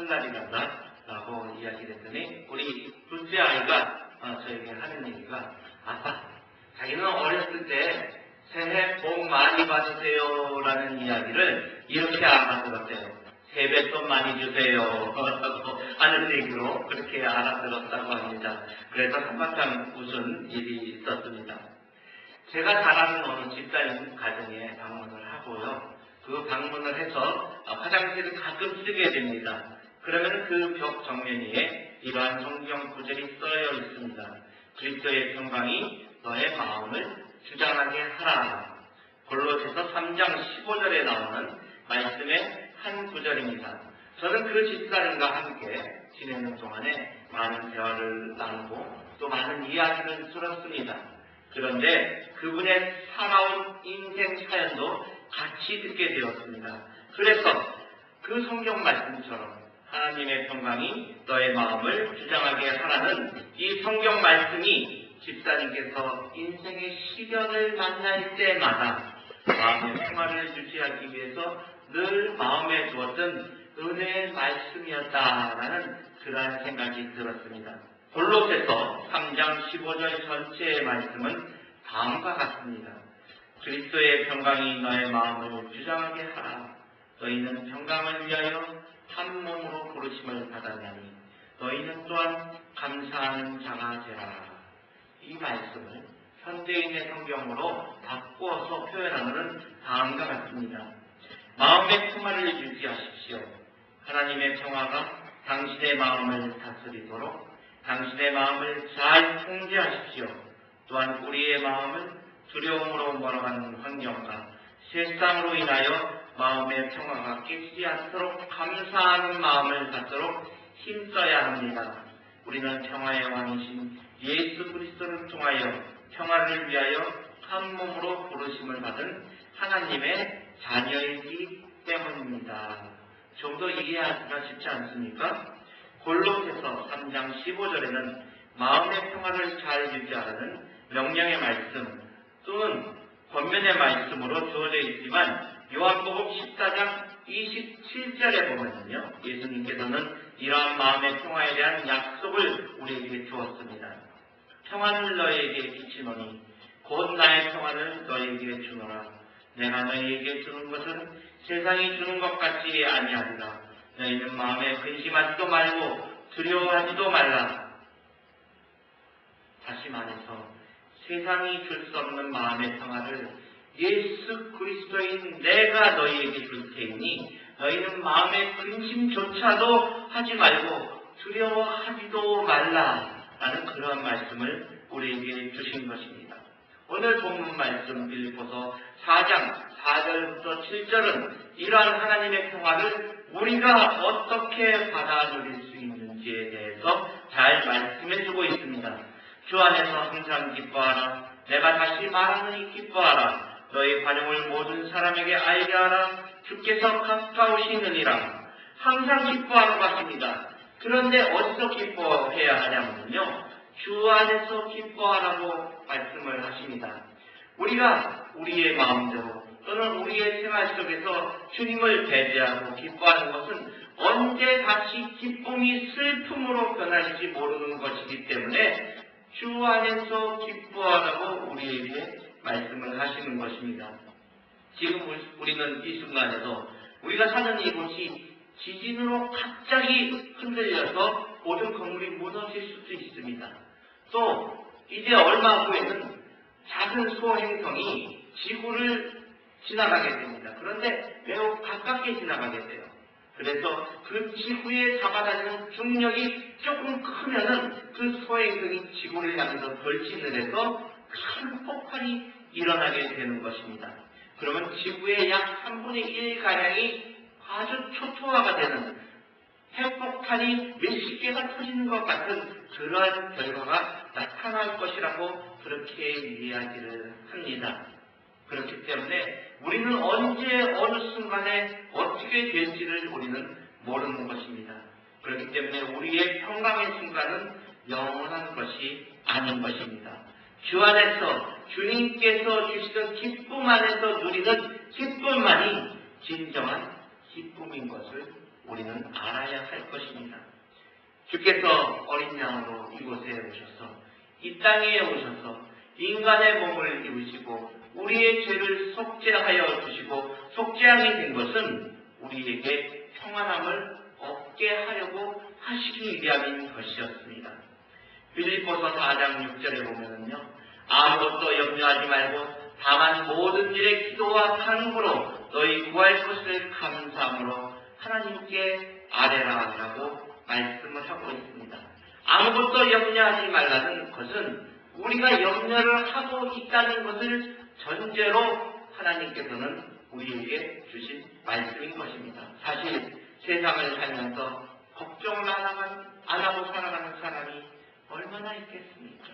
날이란다라고 이야기를 했더니 우리 둘째 아이가 저에게 하는 얘기가 아빠, 자기는 어렸을 때 새해 복 많이 받으세요 라는 이야기를 이렇게 알아들었대요. 세뱃돈 많이 주세요 라고 하는 얘기로 그렇게 알아들었다고 합니다. 그래서 한바탕 웃은 일이 있었습니다. 제가 잘 아는 어느 집사님 가정에 방문을 하고요. 그 방문을 해서 화장실을 가끔 쓰게 됩니다. 그러면 그 벽 정면에 이러한 성경 구절이 써여 있습니다. 그리스도의 평강이 너의 마음을 주장하게 하라. 골로새서 3장 15절에 나오는 말씀의 한 구절입니다. 저는 그 집사님과 함께 지내는 동안에 많은 대화를 나누고 또 많은 이야기를 들었습니다. 그런데 그분의 살아온 인생 사연도 같이 듣게 되었습니다. 그래서 그 성경 말씀처럼 하나님의 평강이 너의 마음을 주장하게 하라는 이 성경 말씀이 집사님께서 인생의 시련을 만날 때마다 마음의 평화를 유지하기 위해서 늘 마음에 두었던 은혜의 말씀이었다라는 그러한 생각이 들었습니다. 골로새서 3장 15절 전체의 말씀은 다음과 같습니다. 그리스도의 평강이 너의 마음을 주장하게 하라. 너희는 평강을 위하여 한 몸으로 부르심을 받았나니 너희는 또한 감사하는 자가 되라. 이 말씀을 현대인의 성경으로 바꾸어서 표현하는 다음과 같습니다. 마음의 평화를 유지하십시오. 하나님의 평화가 당신의 마음을 다스리도록 당신의 마음을 잘 통제하십시오. 또한 우리의 마음을 두려움으로 몰아가는 환경과 세상으로 인하여 마음의 평화가 깨지지 않도록 감사하는 마음을 갖도록 힘써야 합니다. 우리는 평화의 왕이신 예수 그리스도를 통하여 평화를 위하여 한 몸으로 부르심을 받은 하나님의 자녀이기 때문입니다. 좀 더 이해하기가 쉽지 않습니까? 골로새서 3장 15절에는 마음의 평화를 잘 유지하라는 명령의 말씀 또는 권면의 말씀으로 주어져 있지만 요한복음 14장 27절에 보면요, 예수님께서는 이러한 마음의 평화에 대한 약속을 우리에게 주었습니다. 평화를 너희에게 끼치노니 곧 나의 평화를 너희에게 주노라. 내가 너희에게 주는 것은 세상이 주는 것 같지 아니하리라. 너희는 마음에 근심하지도 말고 두려워하지도 말라. 다시 말해서 세상이 줄 수 없는 마음의 평화를 예수 그리스도인 내가 너희에게 줄 테니 너희는 마음의 근심조차도 하지 말고 두려워하지도 말라라는 그러한 말씀을 우리에게 주신 것입니다. 오늘 본문 말씀 빌립보서 4장 4절부터 7절은 이러한 하나님의 평화를 우리가 어떻게 받아 누릴 수 있는지에 대해서 잘 말씀해주고 있습니다. 주 안에서 항상 기뻐하라. 내가 다시 말하노니 기뻐하라. 너희 관용을 모든 사람에게 알게 하라. 주께서 가까우시느니라. 항상 기뻐하는 것 같습니다. 그런데 어디서 기뻐해야 하냐면요, 주 안에서 기뻐하라고 말씀을 하십니다. 우리가 우리의 마음대로 또는 우리의 생활 속에서 주님을 배제하고 기뻐하는 것은 언제 다시 기쁨이 슬픔으로 변할지 모르는 것이기 때문에 주 안에서 기뻐하라고 우리에게 말씀을 하시는 것입니다. 지금 우리는 이 순간에도 우리가 사는 이곳이 지진으로 갑자기 흔들려서 모든 건물이 무너질 수도 있습니다. 또 이제 얼마 후에는 작은 소행성이 지구를 지나가게 됩니다. 그런데 매우 가깝게 지나가게 돼요. 그래서 그 지구에 잡아다니는 중력이 조금 크면은 그 소행성이 지구를 향해서 돌진을 해서 큰 폭발이 일어나게 되는 것입니다. 그러면 지구의 약 3분의 1가량이 아주 초토화가 되는 핵폭탄이 몇십 개가 터지는 것 같은 그러한 결과가 나타날 것이라고 그렇게 이야기를 합니다. 그렇기 때문에 우리는 언제 어느 순간에 어떻게 될지를 우리는 모르는 것입니다. 그렇기 때문에 우리의 평강의 순간은 영원한 것이 아닌 것입니다. 주 안에서 주님께서 주시던 기쁨 안에서 누리는 기쁨만이 진정한 기쁨인 것을 우리는 알아야 할 것입니다. 주께서 어린 양으로 이곳에 오셔서 이 땅에 오셔서 인간의 몸을 입으시고 우리의 죄를 속죄하여 주시고 속죄함이 된 것은 우리에게 평안함을 얻게 하려고 하시기 위함인 것이었습니다. 빌립보서 4장 6절에 보면은요, 아무것도 염려하지 말고 다만 모든 일에 기도와 간구로 너희 구할 것을 감사함으로 하나님께 아뢰라라고 말씀을 하고 있습니다. 아무것도 염려하지 말라는 것은 우리가 염려를 하고 있다는 것을 전제로 하나님께서는 우리에게 주신 말씀인 것입니다. 사실 세상을 살면서 걱정을 안 하고 살아가는 사람이 얼마나 있겠습니까?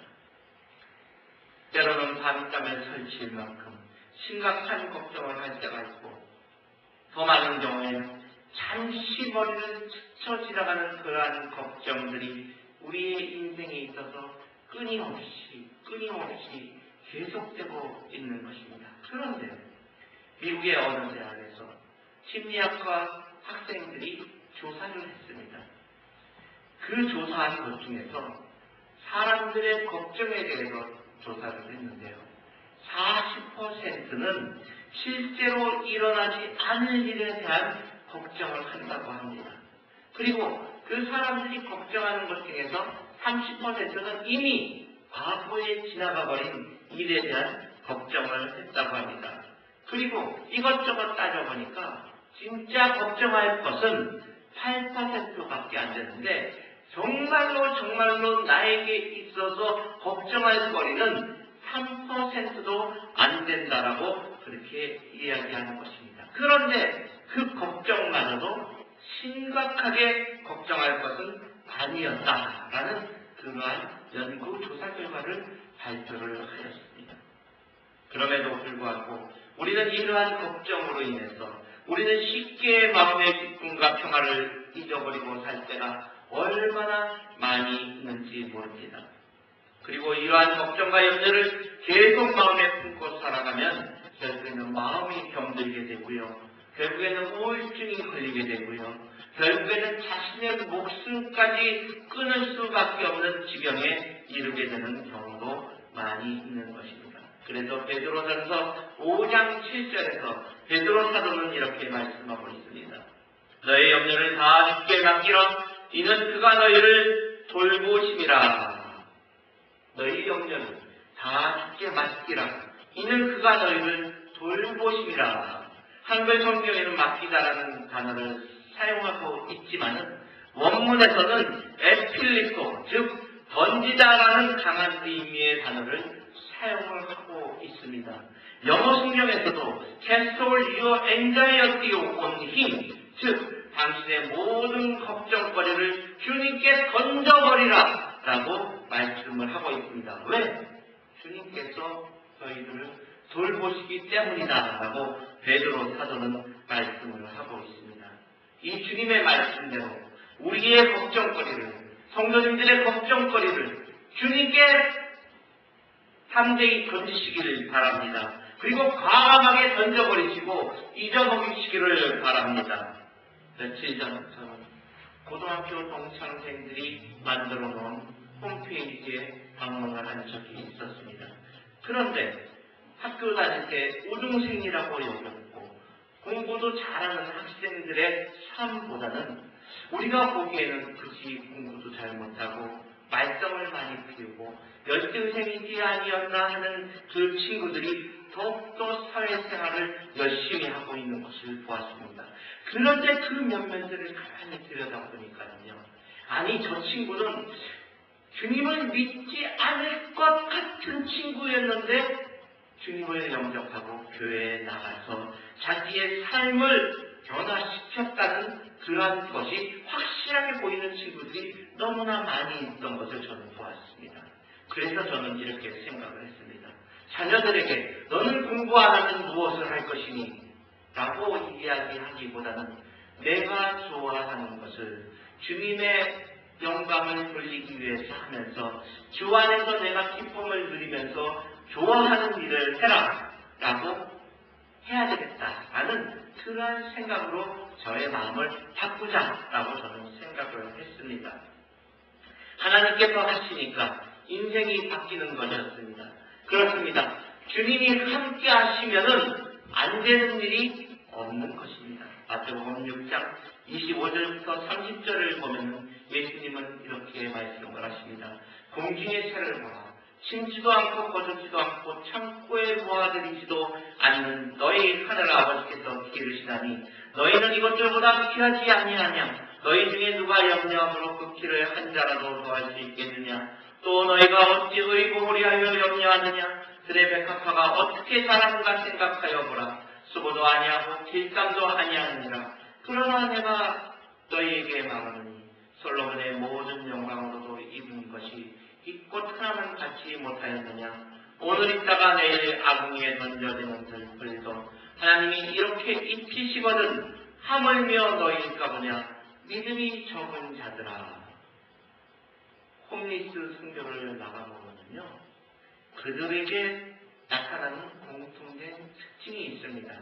때로는 밤잠을 설칠 만큼 심각한 걱정을 할 때가 있고, 더 많은 경우에는 잠시 머리를 스쳐 지나가는 그러한 걱정들이 우리의 인생에 있어서 끊임없이 계속되고 있는 것입니다. 그런데 미국의 어느 대학에서 심리학과 학생들이 조사를 했습니다. 그 조사한 것 중에서 사람들의 걱정에 대해서 조사를 했는데요. 40%는 실제로 일어나지 않을 일에 대한 걱정을 한다고 합니다. 그리고 그 사람들이 걱정하는 것 중에서 30%는 이미 과거에 지나가 버린 일에 대한 걱정을 했다고 합니다. 그리고 이것저것 따져보니까 진짜 걱정할 것은 8%밖에 안 되는데 정말로 나에게 있어서 걱정할 거리는 3%도 안 된다라고 그렇게 이야기하는 것입니다. 그런데 그 걱정마저도 심각하게 걱정할 것은 아니었다라는 그러한 연구 조사 결과를 발표를 하였습니다. 그럼에도 불구하고 우리는 이러한 걱정으로 인해서 우리는 쉽게 마음의 기쁨과 평화를 잊어버리고 살 때가 얼마나 많이 있는지 모릅니다. 그리고 이러한 걱정과 염려를 계속 마음에 품고 살아가면 결국에는 마음이 병들게 되고요. 결국에는 우울증이 걸리게 되고요. 결국에는 자신의 목숨까지 끊을 수밖에 없는 지경에 이르게 되는 경우도 많이 있는 것입니다. 그래서 베드로전서 5장 7절에서 베드로 사도는 이렇게 말씀하고 있습니다. 너의 염려를 다 주께 맡기라. 이는 그가 너희를 돌보심이라. 너희 염려를 다 주께 맡기라. 이는 그가 너희를 돌보심이라. 한글 성경에는 맡기다라는 단어를 사용하고 있지만은 원문에서는 에필리소, 즉 던지다라는 강한 의미의 단어를 사용을 하고 있습니다. 영어 성경에서도 cast all your anxiety on him, 즉 당신의 모든 걱정거리를 주님께 던져버리라 라고 말씀을 하고 있습니다. 왜? 주님께서 저희들을 돌보시기 때문이다 라고 베드로 사도는 말씀을 하고 있습니다. 이 주님의 말씀대로 우리의 걱정거리를, 성도님들의 걱정거리를 주님께 담대히 던지시기를 바랍니다. 그리고 과감하게 던져버리시고 잊어버리시기를 바랍니다. 며칠 전 저는 고등학교 동창생들이 만들어 놓은 홈페이지에 방문을 한 적이 있었습니다. 그런데 학교 다닐 때 우등생이라고 여겼고 공부도 잘하는 학생들의 삶보다는 우리가 보기에는 그지 공부도 잘 못하고 말썽을 많이 피우고 열등생이지 아니었나 하는 그 친구들이 더욱더 사회생활을 열심히 하고 있는 것을 보았습니다. 그런데 그 면면들을 가만히 들여다보니까요. 아니 저 친구는 주님을 믿지 않을 것 같은 친구였는데 주님을 영접하고 교회에 나가서 자기의 삶을 변화시켰다는 그러한 것이 확실하게 보이는 친구들이 너무나 많이 있던 것을 저는 보았습니다. 그래서 저는 이렇게 생각을 했습니다. 자녀들에게 너는 공부 안 하면 무엇을 할 것이니? 라고 이야기하기보다는 내가 좋아하는 것을 주님의 영광을 돌리기 위해서 하면서 주 안에서 내가 기쁨을 누리면서 좋아하는 일을 해라 라고 해야 되겠다라는 그러한 생각으로 저의 마음을 바꾸자라고 저는 생각을 했습니다. 하나님께서 하시니까 인생이 바뀌는 것이었습니다. 그렇습니다. 주님이 함께 하시면은 안 되는 일이 없는 것입니다. 마태복음 6장 25절부터 30절을 보면 예수님은 이렇게 말씀을 하십니다. 공중의 새를 보라. 심지도 않고 거두지도 않고 창고에 모아들이지도 않는 너희 하늘 아버지께서 기르시다니 너희는 이것들보다 귀하지 아니하냐. 너희 중에 누가 염려함으로 그 키를 한 자라도 더할 수 있겠느냐. 또 너희가 어찌 의고무리 하여 염려하느냐. 들의 백합화가 어떻게 자라는가 생각하여 보라. 수고도 아니하고 길감도 아니하느니라. 그러나 내가 너희에게 말하노니 솔로몬의 모든 영광으로도 입은 것이 이 꽃 하나만 갖지 못하였느냐. 오늘 있다가 내일 아궁이에 던져지는 들풀도 하나님이 이렇게 입히시거든 하물며 너희일까 보냐. 믿음이 적은 자들아. 홈리스 순교를 나가보면요, 그들에게 나타나는 공통된 특징이 있습니다.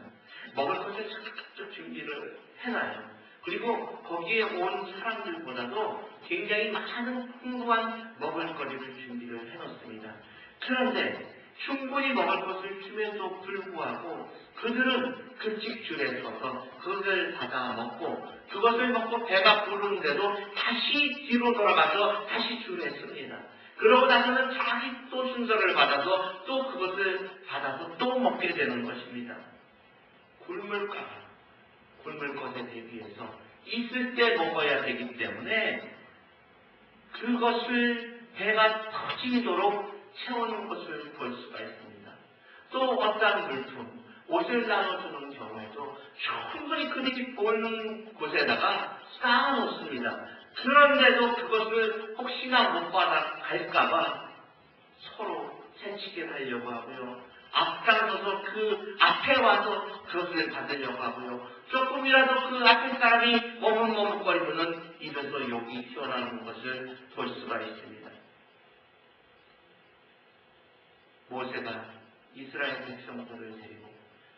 먹을 것을 적극적 준비를 해놔요. 그리고 거기에 온 사람들보다도 굉장히 많은 풍부한 먹을거리를 준비를 해놓습니다. 그런데 충분히 먹을 것을 줌에도 불구하고 그들은 그 직줄에 서서 그것을 받아 먹고 그것을 먹고 배가 부르는데도 다시 뒤로 돌아가서 다시 줄에 씁니다. 그러고 나서는 자기 또 순서를 받아서 또 그것을 받아서 또 먹게 되는 것입니다. 굶을 것에 대비해서 있을 때 먹어야 되기 때문에 그것을 배가 터지도록 채우는 것을 볼 수가 있습니다. 또 어떤 물품, 옷을 나눠주는 경우에도 충분히 그들이 보는 곳에다가 쌓아놓습니다. 그런데도 그것을 혹시나 못 받아갈까봐 서로 새치기를 하려고 하고요. 앞장서서 그 앞에 와서 그것을 받으려고 하고요. 조금이라도 그 앞에 사람이 머뭇머뭇거리면 입에서 욕이 튀어나오는 것을 볼 수가 있습니다. 모세가 이스라엘 백성들을 데리고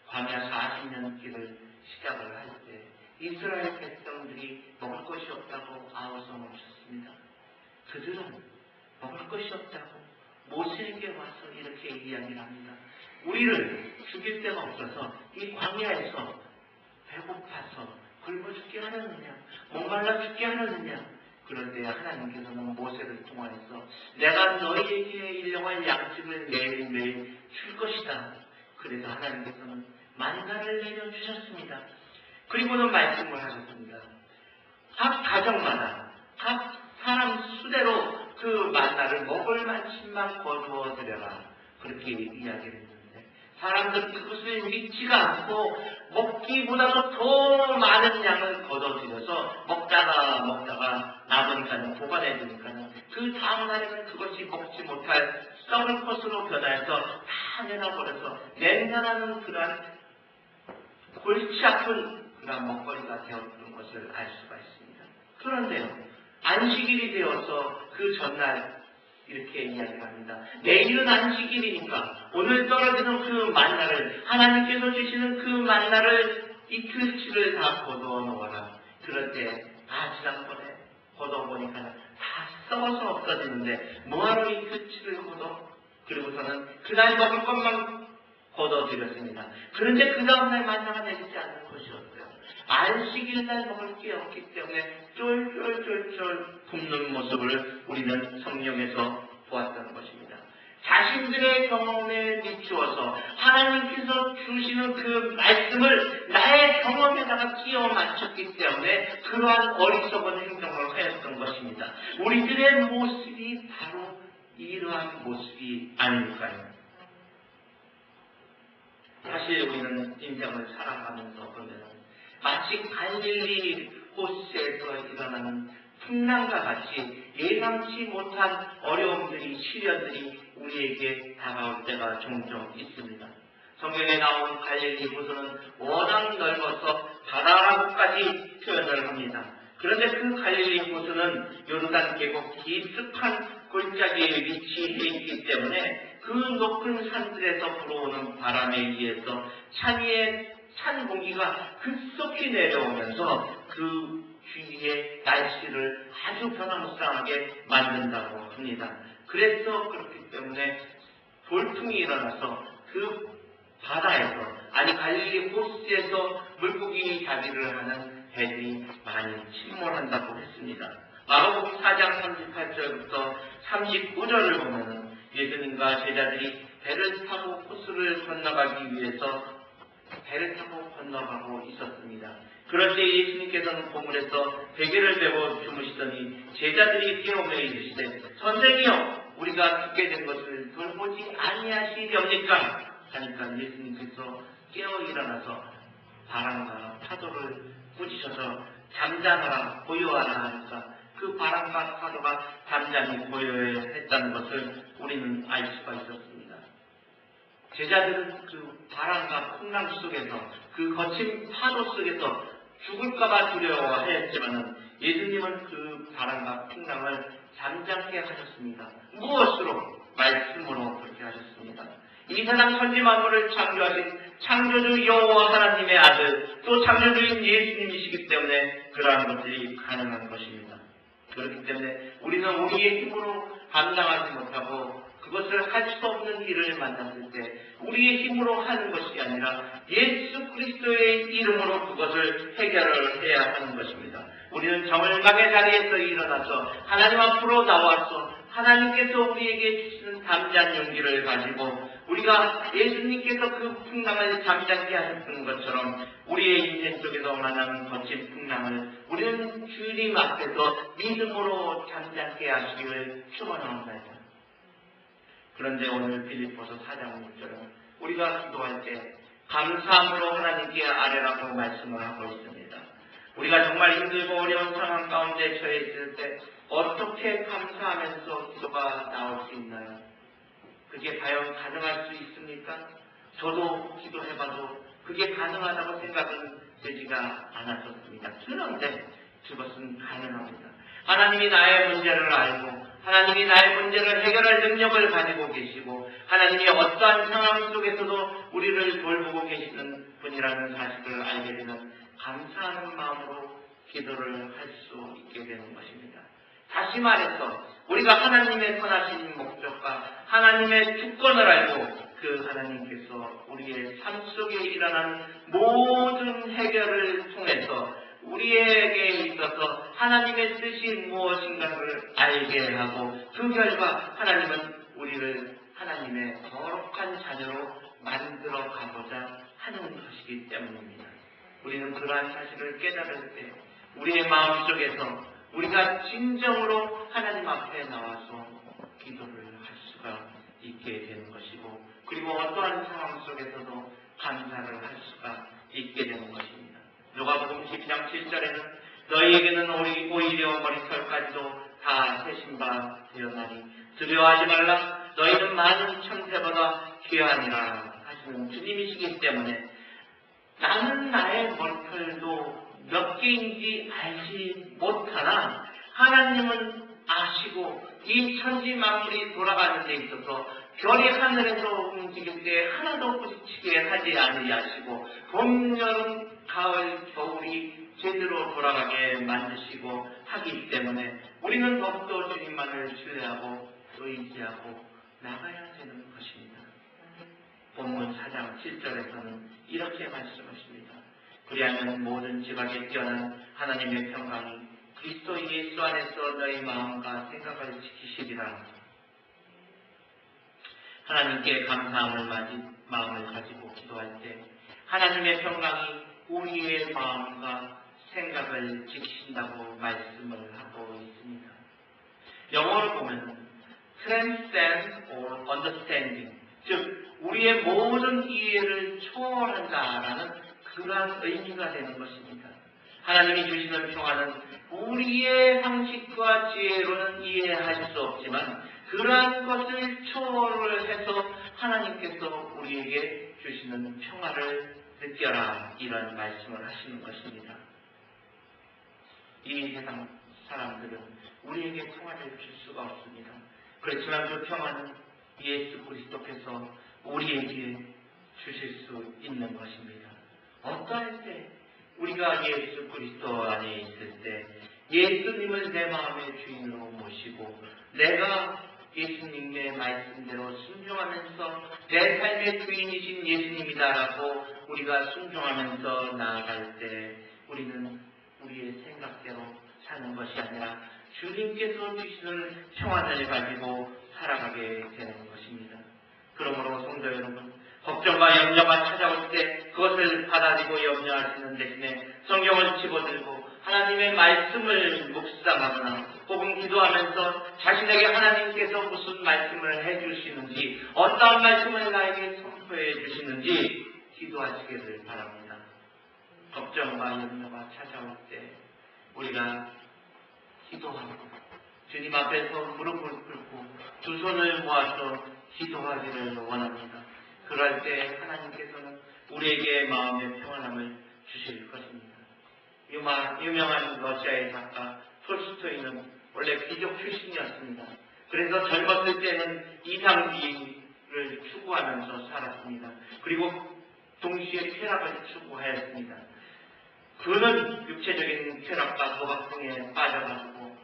광야 40년 길을 시작을 할 때 이스라엘 백성들이 먹을 것이 없다고 아우성을 쳤습니다. 그들은 먹을 것이 없다고 모세에게 와서 이렇게 이야기를 합니다. 우리를 죽일 데가 없어서 이 광야에서 배고파서 굶어 죽게 하려느냐, 목말라 죽게 하려느냐. 그런데 하나님께서는 모세를 통하여서 내가 너희에게 일용할 양식을 매일매일 줄 것이다. 그래서 하나님께서는 만나를 내려주셨습니다. 그리고는 말씀을 하셨습니다. 각 가정마다 각 사람 수대로 그 만나를 먹을 만큼만 거두어 드려라. 그렇게 이야기를 했는데 사람들은 그것을 믿지가 않고 먹기보다도 더 많은 양을 거둬들여서 먹다가 남으니까는 보관해 두니까는 그 다음날에는 그것이 먹지 못할 썩을 것으로 변해서 다 내놔버려서 냉난하는 그러한 골치 아픈 그러한 먹거리가 되었던 것을 알 수가 있습니다. 그런데요, 안식일이 되어서 그 전날 이렇게 이야기를 합니다. 내일은 안식일이니까 오늘 떨어지는 그 만나를, 하나님께서 주시는 그 만나를 이틀치를 다 거두어 놓아라. 그럴 때 지난번에 거둬보니까 다 썩어서 없어지는데 뭐하러 이틀치를 거둬? 그리고서는 그날 먹을 것만 거둬드렸습니다. 그런데 그 다음날 만나가 내리지 않는 것이었어요. 안식일날 먹을 게 없기 때문에 쫄쫄쫄쫄 굶는 모습을 우리는 성경에서 보았다는 것입니다. 자신들의 경험에 비추어서 하나님께서 주시는 그 말씀을 나의 경험에다가 끼워 맞췄기 때문에 그러한 어리석은 행동을 하였던 것입니다. 우리들의 모습이 바로 이러한 모습이 아닐까요? 사실 우리는 인생을 살아가면서 보면 마치 갈릴리 호수에서 일어나는 풍랑과 같이 예상치 못한 어려움들이, 시련들이 우리에게 다가올 때가 종종 있습니다. 성경에 나온 갈릴리 호수는 워낙 넓어서 바다라고까지 표현을 합니다. 그런데 그 갈릴리 호수는 요르단 계곡 깊숙한 골짜기에 위치해 있기 때문에 그 높은 산들에서 불어오는 바람에 의해서 찬 위에 찬 공기가 급속히 내려오면서 그 주위의 날씨를 아주 변화무쌍하게 만든다고 합니다. 그래서 그렇기 때문에 돌풍이 일어나서 그 바다에서, 아니 갈릴리 호수에서 물고기 잡이를 하는 배들이 많이 침몰한다고 했습니다. 마가복음 4장 38절부터 39절을 보면 예수님과 제자들이 배를 타고 호수를 건너가기 위해서 배를 타고 건너가고 있었습니다. 그럴 때 예수님께서는 보물에서 베개를 메고 주무시더니 제자들이 깨어며 이르시되 선생이여 우리가 죽게 된 것을 돌보지 아니하시렵니까? 하니까 예수님께서 깨어 일어나서 바람과 파도를 꾸짖으셔서 잠잠하라 고요하라 하니까 그 바람과 파도가 잠잠히 고요해 했다는 것을 우리는 알 수가 있었습니다. 제자들은 그 바람과 풍랑 속에서 그 거친 파도 속에서 죽을까봐 두려워했지만 예수님은 그 바람과 풍랑을 잠잠케 하셨습니다. 무엇으로? 말씀으로 그렇게 하셨습니다. 이 세상 천지 만물을 창조하신 창조주 여호와 하나님의 아들, 또 창조주인 예수님이시기 때문에 그러한 것들이 가능한 것입니다. 그렇기 때문에 우리는 우리의 힘으로 감당하지 못하고 그것을 할 수 없는 일을 만났을 때 우리의 힘으로 하는 것이 아니라 예수 그리스도의 이름으로 그것을 해결을 해야 하는 것입니다. 우리는 정을각의 자리에서 일어나서 하나님 앞으로 나와서 하나님께서 우리에게 주시는 담대한 용기를 가지고 우리가 예수님께서 그 풍랑을 잠잠케 하셨던 것처럼 우리의 인생 속에서 만나는 거친 풍랑을 우리는 주님 앞에서 믿음으로 잠잠케 하시기를 축원합니다. 그런데 오늘 빌립보서 4장 6절은 우리가 기도할 때 감사함으로 하나님께 아뢰라고 말씀을 하고 있습니다. 우리가 정말 힘들고 어려운 상황 가운데 처해 있을 때 어떻게 감사하면서 기도가 나올 수 있나요? 그게 과연 가능할 수 있습니까? 저도 기도해봐도 그게 가능하다고 생각은 되지가 않았었습니다. 그런데 그것은 가능합니다. 하나님이 나의 문제를 알고 하나님이 나의 문제를 해결할 능력을 가지고 계시고 하나님이 어떠한 상황 속에서도 우리를 돌보고 계시는 분이라는 사실을 알게 되면 감사하는 마음으로 기도를 할 수 있게 되는 것입니다. 다시 말해서 우리가 하나님의 선하신 목적과 하나님의 주권을 알고 그 하나님께서 우리의 삶 속에 일어나는 모든 해결을 통해서 우리에게 있어서 하나님의 뜻이 무엇인가를 알게 하고 그 결과 하나님은 우리를 하나님의 거룩한 자녀로 만들어 가고자 하는 것이기 때문입니다. 우리는 그러한 사실을 깨달을 때 우리의 마음속에서 우리가 진정으로 하나님 앞에 나와서 기도를 할 수가 있게 되는 것이고 그리고 어떠한 상황 속에서도 감사를 할 수가 있게 되는 것입니다. 누가복음 12장 7절에는 너희에게는 오히려 머리털까지도 다 세신 바 되었나니 두려워하지 말라 너희는 많은 천사보다 귀하니라 하시는 주님이시기 때문에 나는 나의 머리털도 몇 개인지 알지 못하나 하나님은 아시고 이 천지 만물이 돌아가는 데 있어서 별이 하늘에서 움직일 때 하나도 부딪히게 하지 아니하시고 봄, 여름, 가을, 겨울이 제대로 돌아가게 만드시고 하기 때문에 우리는 더욱더 주님만을 신뢰하고 의지하고 나가야 되는 것입니다. 본문 4장 7절에서는 이렇게 말씀하십니다. 그리하면 모든 지각에 뛰어난 하나님의 평강이 그리스도 예수 안에서 너희 마음과 생각을 지키시리라. 하나님께 마음을 가지고 기도할 때 하나님의 평강이 우리의 마음과 생각을 지키신다고 말씀을 하고 있습니다. 영어를 보면 transcend or understanding, 즉 우리의 모든 이해를 초월한다라는 그러한 의미가 되는 것입니다. 하나님이 주시는 평화는 우리의 상식과 지혜로는 이해할 수 없지만 그러한 것을 초월을 해서 하나님께서 우리에게 주시는 평화를 느껴라 이런 말씀을 하시는 것입니다. 이 세상 사람들은 우리에게 평화를 줄 수가 없습니다. 그렇지만 그 평화는 예수 그리스도께서 우리에게 주실 수 있는 것입니다. 어떠할 때 우리가 예수 그리스도 안에 있을 때 예수님을 내 마음의 주인으로 모시고 내가 예수님의 말씀대로 순종하면서 내 삶의 주인이신 예수님이다라고 우리가 순종하면서 나아갈 때 우리는 우리의 생각대로 사는 것이 아니라 주님께서 주시는 평안을 가지고 살아가게 되는 것입니다. 그러므로 성도 여러분, 걱정과 염려가 찾아올 때 그것을 받아들이고 염려하시는 대신에 성경을 집어들고 하나님의 말씀을 묵상하거나 혹은 기도하면서 자신에게 하나님께서 무슨 말씀을 해주시는지 어떠한 말씀을 나에게 선포해 주시는지 기도하시기를 바랍니다. 걱정과 염려가 찾아올 때 우리가 기도하고 주님 앞에서 무릎을 꿇고 두 손을 모아서 기도하기를 원합니다. 그럴 때 하나님께서는 우리에게 마음의 평안함을 주실 것입니다. 유명한 러시아의 작가 톨스토이는 원래 귀족 출신이었습니다. 그래서 젊었을 때는 이상주의를 추구하면서 살았습니다. 그리고 동시에 쾌락을 추구하였습니다. 그는 육체적인 쾌락과 도박 등에 빠져가지고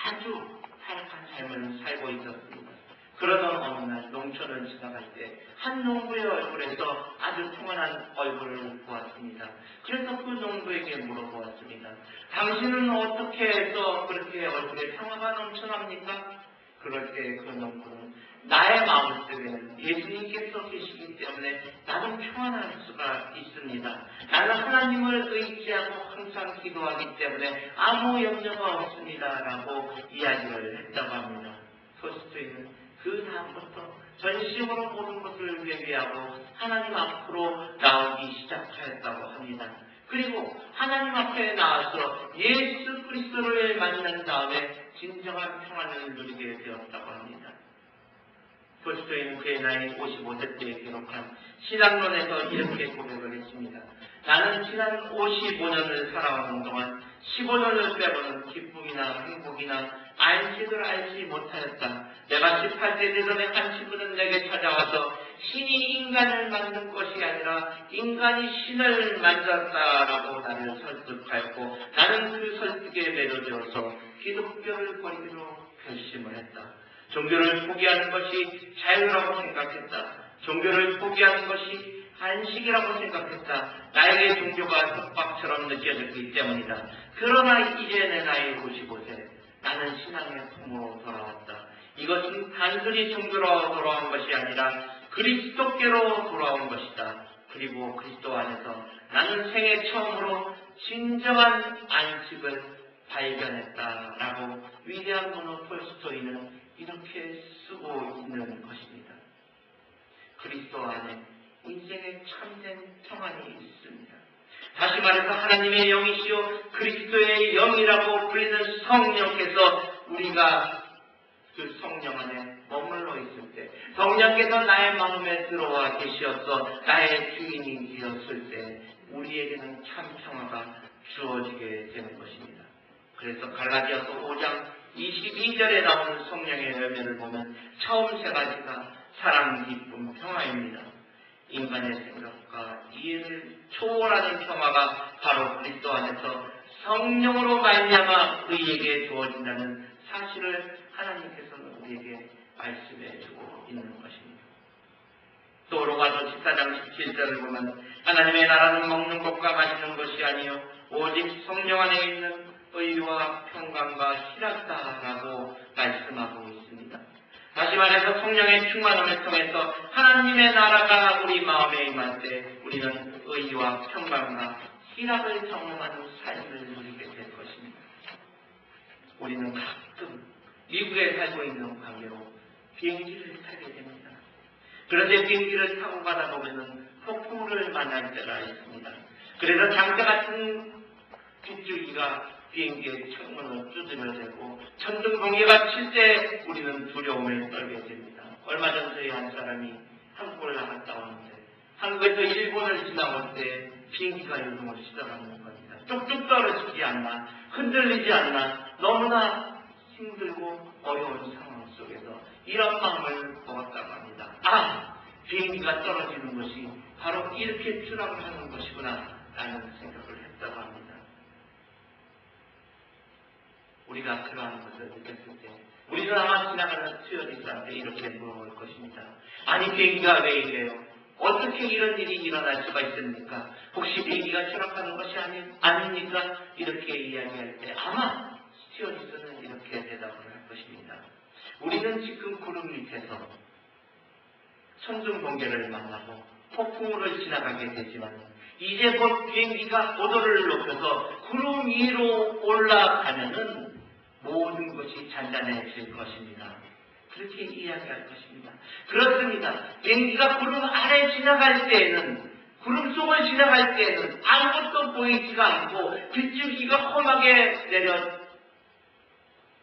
아주 타락한 삶을 살고 있었습니다. 그러던 어느 날 농촌을 지나갈 때 한 농부의 얼굴에서 아주 평안한 얼굴을 보았습니다. 그래서 그 농부에게 물어보았습니다. 당신은 어떻게 해서 그렇게 얼굴에 평화가 넘쳐납니까? 그럴 때 그 농부는 나의 마음속에는 예수님께서 계시기 때문에 나는 평안할 수가 있습니다. 나는 하나님을 의지하고 항상 기도하기 때문에 아무 염려가 없습니다. 라고 이야기를 했다고 합니다. 톨스토이는 그 다음부터 전심으로 모든 것을 회개하고 하나님 앞으로 나오기 시작하였다고 합니다. 그리고 하나님 앞에 나와서 예수 그리스도를 만난 다음에 진정한 평안을 누리게 되었다고 합니다. 톨스토이는 그의 나이 55세 때에 기록한 신앙론에서 이렇게 고백을 했습니다. 나는 지난 55년을 살아오는 동안 15년을 빼고는 기쁨이나 행복이나 안식을 알지 못하였다. 내가 18세 되전에 한 친구는 내게 찾아와서 신이 인간을 만든 것이 아니라 인간이 신을 만졌다라고 나를 설득하였고 나는 그 설득에 매료되어서 기독교를 버리기로 결심을 했다. 종교를 포기하는 것이 자유라고 생각했다. 종교를 포기하는 것이 안식이라고 생각했다. 나에게 종교가 협박처럼 느껴졌기 때문이다. 그러나 이제 내 나이 55세 나는 신앙의 품으로 돌아왔다. 이것은 단순히 종교로 돌아온 것이 아니라 그리스도께로 돌아온 것이다. 그리고 그리스도 안에서 나는 생애 처음으로 진정한 안식을 발견했다라고 위대한 문호 톨스토이는 이렇게 쓰고 있는 것입니다. 그리스도 안에 인생의 참된 평안이 있습니다. 다시 말해서 하나님의 영이시요 그리스도의 영이라고 불리는 성령께서 우리가 그 성령 안에 머물러 있을 때 성령께서 나의 마음에 들어와 계시어서 나의 주인이 되었을 때 우리에게는 참 평화가 주어지게 되는 것입니다. 그래서 갈라디아서 5장 22절에 나오는 성령의 열매를 보면 처음 세 가지가 사랑, 기쁨, 평화입니다. 인간의 생각과 이해를 초월하는 평화가 바로 그리스도 안에서 성령으로 말미암아 우리에게 주어진다는 사실을 하나님께서는 우리에게 말씀해 주고 있는 것입니다. 또 로마서 14장 17절을 보면 하나님의 나라는 먹는 것과 마시는 것이 아니요 오직 성령 안에 있는 의와 평강과 희락다라고 말씀하고 있습니다. 다시 말해서 성령의 충만함을 통해서 하나님의 나라가 우리 마음에 임할 때 우리는 의와 평강과 희락을 경험하는 삶을 누리게 될 것입니다. 우리는 가끔 미국에 살고 있는 관계로 비행기를 타게 됩니다. 그런데 비행기를 타고 가다 보면 폭풍우를 만날 때가 있습니다. 그래서 장대 같은 빗줄기가 비행기의 창문을 두드려대고 천둥 번개가 칠 때 우리는 두려움에 떨게 됩니다. 얼마 전 저희 한 사람이 한국을 나갔다 오는데 한국에서 일본을 지나올 때 비행기가 요동을 시작하는 겁니다. 뚝뚝 떨어지지 않나 흔들리지 않나 너무나 힘들고 어려운 상황 속에서 이런 마음을 먹었다고 합니다. 비행기가 떨어지는 것이 바로 이렇게 추락을 하는 것이구나 라는 생각을 했다고 합니다. 우리가 그러한 것을 느꼈을 때 우리는 아마 지나가는 스튜어디스한테 이렇게 물어볼 것입니다. 아니 비행기가 왜 이래요? 어떻게 이런 일이 일어날 수가 있습니까? 혹시 비행기가 추락하는 것이 아닙니까? 이렇게 이야기할 때 아마 스튜어디스는 이렇게 대답을 할 것입니다. 우리는 지금 구름 밑에서 천둥 번개를 만나고 폭풍우를 지나가게 되지만 이제 곧 비행기가 고도를 높여서 구름 위로 올라가면은 모든 것이 잔잔해질 것입니다. 그렇게 이야기할 것입니다. 그렇습니다. 비행기가 구름 아래 지나갈 때에는, 구름 속을 지나갈 때에는 아무것도 보이지가 않고 빗줄기가 험하게 내려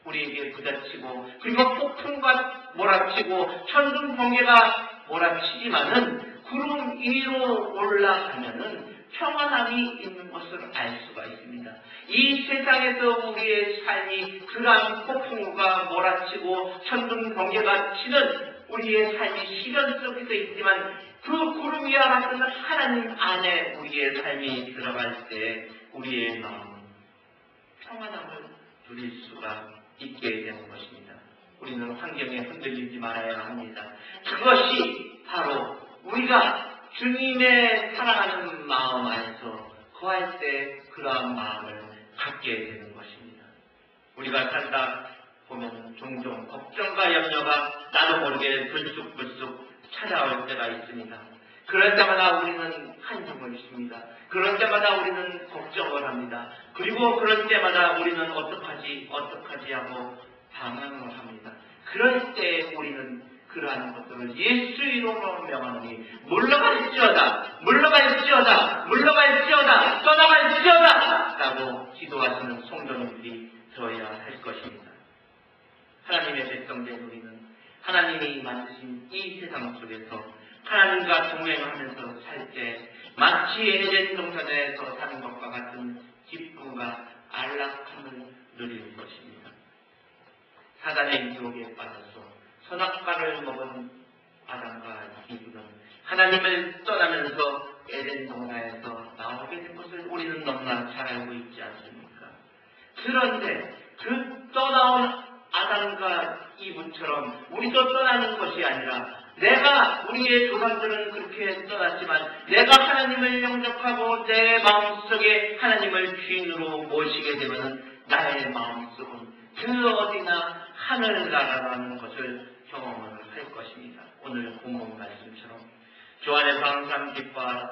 우리에게 부딪히고, 그리고 폭풍과 몰아치고 천둥 번개가 몰아치지만은 구름 위로 올라가면은 평안함이 있는 것을 알 수가 있습니다. 이 세상에서 우리의 삶이 그러한 폭풍우가 몰아치고 천둥 번개가 치는 우리의 삶이 시련 속에서 있지만 그 구름 위와 같은 하나님 안에 우리의 삶이 들어갈 때 우리의 마음은 평안함을 누릴 수가 있게 되는 것입니다. 우리는 환경에 흔들리지 말아야 합니다. 그것이 바로 우리가 주님의 사랑하는 마음 안에서 거할 때 그러한 마음을 갖게 되는 것입니다. 우리가 살다 보면 종종 걱정과 염려가 나도 모르게 불쑥불쑥 찾아올 때가 있습니다. 그럴 때마다 우리는 한숨을 쉽니다. 그럴 때마다 우리는 걱정을 합니다. 그리고 그럴 때마다 우리는 어떡하지 하고 방황을 합니다. 그럴 때 우리는 그러한 것들을 예수 이름으로 명하노니 물러갈지어다 떠나갈지어다 라고 기도하시는 성도님들이 되어야 할 것입니다. 하나님의 백성된 우리는 하나님이 만드신 이 세상 속에서 하나님과 동행하면서 살 때 마치 에덴 동산에서 사는 것과 같은 기쁨과 안락함을 누리는 것입니다. 사단의 유혹에 빠져서 선악과를 먹은 아담과 이브는 하나님을 떠나면서 에덴 동산에서 나오게 된 것을 우리는 너무나 잘 알고 있지 않습니까? 그런데 그 떠나온 아담과 이브처럼 우리도 떠나는 것이 아니라 우리의 조상들은 그렇게 떠났지만 내가 하나님을 영접하고 내 마음속에 하나님을 주인으로 모시게 되면 나의 마음속은 그 어디나 하늘나라라는 것을 경험을 할 것입니다. 오늘 본문 말씀처럼 주 안에서 항상 기뻐하라.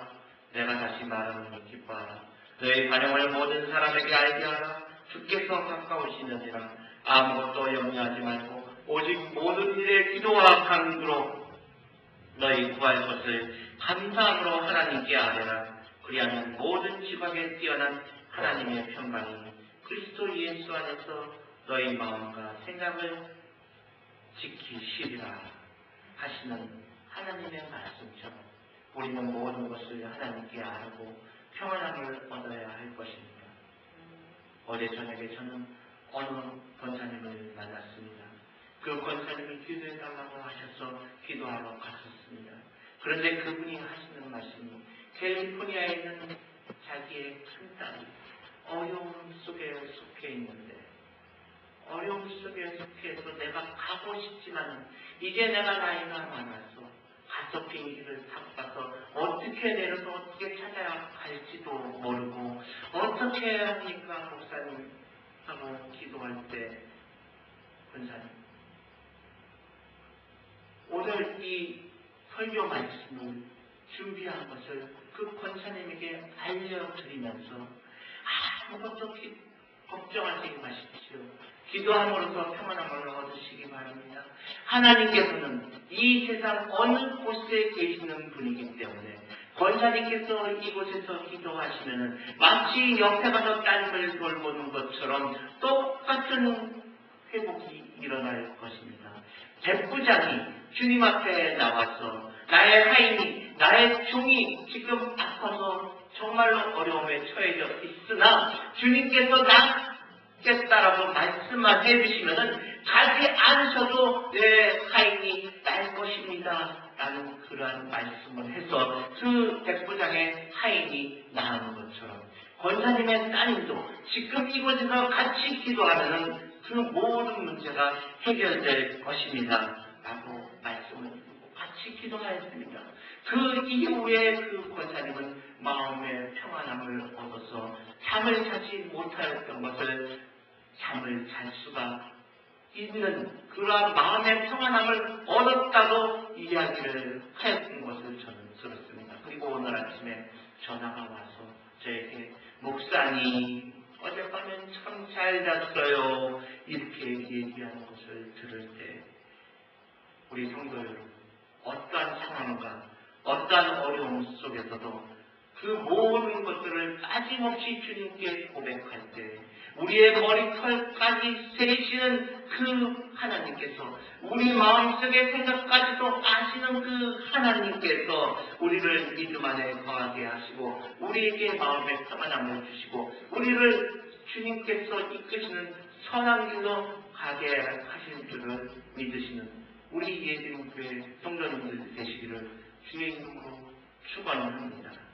내가 다시 말하노니 기뻐하라. 너의 반영을 모든 사람에게 알게 하라. 주께서 가까우시느니라. 아무것도 염려하지 말고 오직 모든 일에 기도와 간구로 너희 구할 것을 감사함으로 하나님께 아뢰라. 그리하면 모든 지각에 뛰어난 하나님의 평강이 그리스도 예수 안에서 너희 마음과 생각을 지키시리라 하시는 하나님의 말씀처럼 우리는 모든 것을 하나님께 아뢰고 평안함을 얻어야 할 것입니다. 어제 저녁에 저는 어느 권사님을 만났습니다. 그 권사님이 기도해달라고 하셔서 기도하러 갔었습니다. 그런데 그분이 하시는 말씀이 캘리포니아에 있는 자기의 큰딸이 어려움 속에 속해 있는데 어려움 속에 속해서 내가 가고 싶지만 이제 내가 나이가 많아서 가서 비행기를 타고 가서 어떻게 내려서 어떻게 찾아야 할지도 모르고 어떻게 해야 합니까 목사님 하고 기도할 때 권사님 오늘 이 설교 말씀을 준비한 것을 그 권사님에게 알려드리면서 아무것도 걱정하지 마십시오. 기도함으로써 평안함을 얻으시기 바랍니다. 하나님께서는 이 세상 어느 곳에 계시는 분이기 때문에 권사님께서 이곳에서 기도하시면 마치 옆에 가서 따님을 돌보는 것처럼 똑같은 회복이 일어날 것입니다. 백부장이 주님 앞에 나와서 나의 하인이 나의 종이 지금 아파서 정말로 어려움에 처해져 있으나 주님께서 낫겠다라고 말씀만 해주시면은 가지 않으셔도 내 하인이 날 것입니다. 아닙니다라는 그러한 말씀을 해서 그 백부장의 하인이 나은 것처럼 권사님의 따님도 지금 이곳에서 같이 기도하면 그 모든 문제가 해결될 것입니다 라고 말씀을 드리고 같이 기도하였습니다. 그 이후에 그 권사님은 마음의 평안함을 얻어서 잠을 자지 못하였던 것을 잠을 잘 수가 있는 그러한 마음의 평안함을 얻었다고 이야기를 하였던 것을 저는 들었습니다. 그리고 오늘 아침에 전화가 와서 저에게 목사님 어젯밤엔 참 잘 잤어요 이렇게 얘기하는 것을 들을 때 우리 성도 여러분 어떠한 상황과 어떠한 어려움 속에서도 그 모든 것들을 빠짐없이 주님께 고백할 때 우리의 머리털까지 세시는 그 하나님께서 우리 마음속의 생각까지도 아시는 그 하나님께서 우리를 믿음 안에 거하게 하시고 우리에게 마음의 평안함을 주시고 우리를 주님께서 이끄시는 선한 길로 가게 하실 줄을 믿으시는 우리 예수님교회 성도님들 되시기를 주의 이름으로 축원합니다.